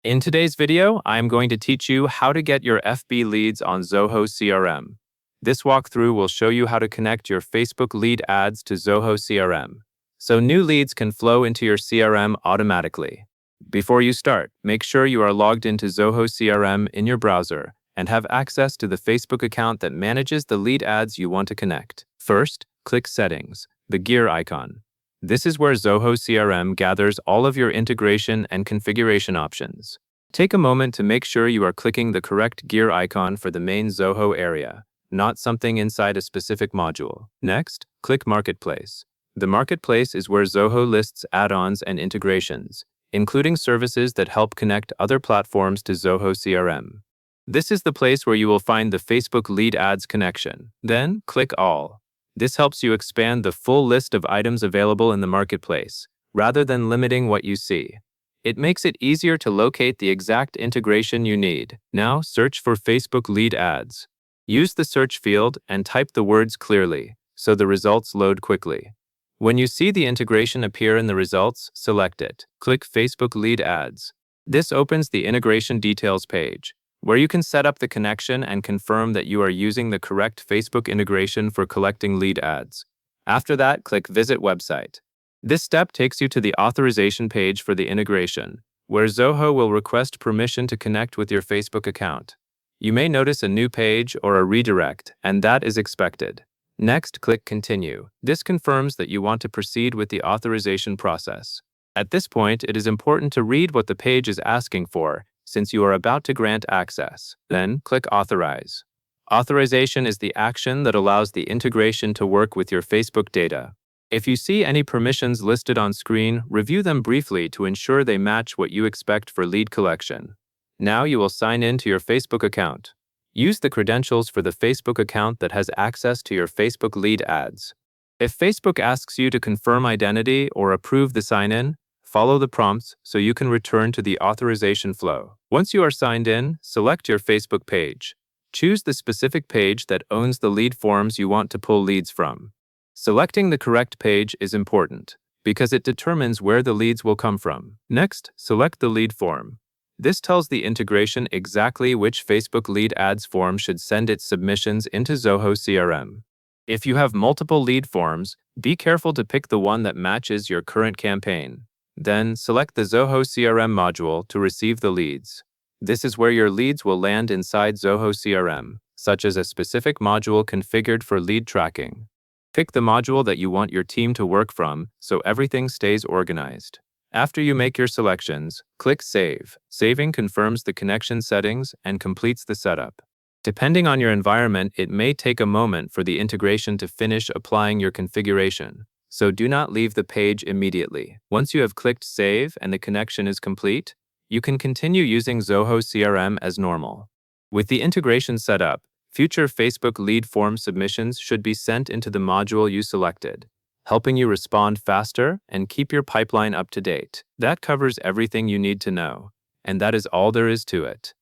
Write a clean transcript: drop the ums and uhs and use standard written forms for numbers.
In today's video, I am going to teach you how to get your FB leads on Zoho CRM. This walkthrough will show you how to connect your Facebook lead ads to Zoho CRM, so new leads can flow into your CRM automatically. Before you start, make sure you are logged into Zoho CRM in your browser and have access to the Facebook account that manages the lead ads you want to connect. First, click Settings, the gear icon. This is where Zoho CRM gathers all of your integration and configuration options. Take a moment to make sure you are clicking the correct gear icon for the main Zoho area, not something inside a specific module. Next, click Marketplace. The Marketplace is where Zoho lists add-ons and integrations, including services that help connect other platforms to Zoho CRM. This is the place where you will find the Facebook lead ads connection. Then, click All. This helps you expand the full list of items available in the marketplace, rather than limiting what you see. It makes it easier to locate the exact integration you need. Now, search for Facebook lead ads. Use the search field and type the words clearly, so the results load quickly. When you see the integration appear in the results, select it. Click Facebook lead ads. This opens the integration details page, where you can set up the connection and confirm that you are using the correct Facebook integration for collecting lead ads. After that, click Visit Website. This step takes you to the authorization page for the integration, where Zoho will request permission to connect with your Facebook account. You may notice a new page or a redirect, and that is expected. Next, click Continue. This confirms that you want to proceed with the authorization process. At this point, it is important to read what the page is asking for, since you are about to grant access. Then, click Authorize. Authorization is the action that allows the integration to work with your Facebook data. If you see any permissions listed on screen, review them briefly to ensure they match what you expect for lead collection. Now you will sign in to your Facebook account. Use the credentials for the Facebook account that has access to your Facebook lead ads. If Facebook asks you to confirm identity or approve the sign-in, follow the prompts so you can return to the authorization flow. Once you are signed in, select your Facebook page. Choose the specific page that owns the lead forms you want to pull leads from. Selecting the correct page is important, because it determines where the leads will come from. Next, select the lead form. This tells the integration exactly which Facebook lead ads form should send its submissions into Zoho CRM. If you have multiple lead forms, be careful to pick the one that matches your current campaign. Then, select the Zoho CRM module to receive the leads. This is where your leads will land inside Zoho CRM, such as a specific module configured for lead tracking. Pick the module that you want your team to work from so everything stays organized. After you make your selections, click Save. Saving confirms the connection settings and completes the setup. Depending on your environment, it may take a moment for the integration to finish applying your configuration. So do not leave the page immediately. Once you have clicked Save and the connection is complete, you can continue using Zoho CRM as normal. With the integration set up, future Facebook lead form submissions should be sent into the module you selected, helping you respond faster and keep your pipeline up to date. That covers everything you need to know, and that is all there is to it.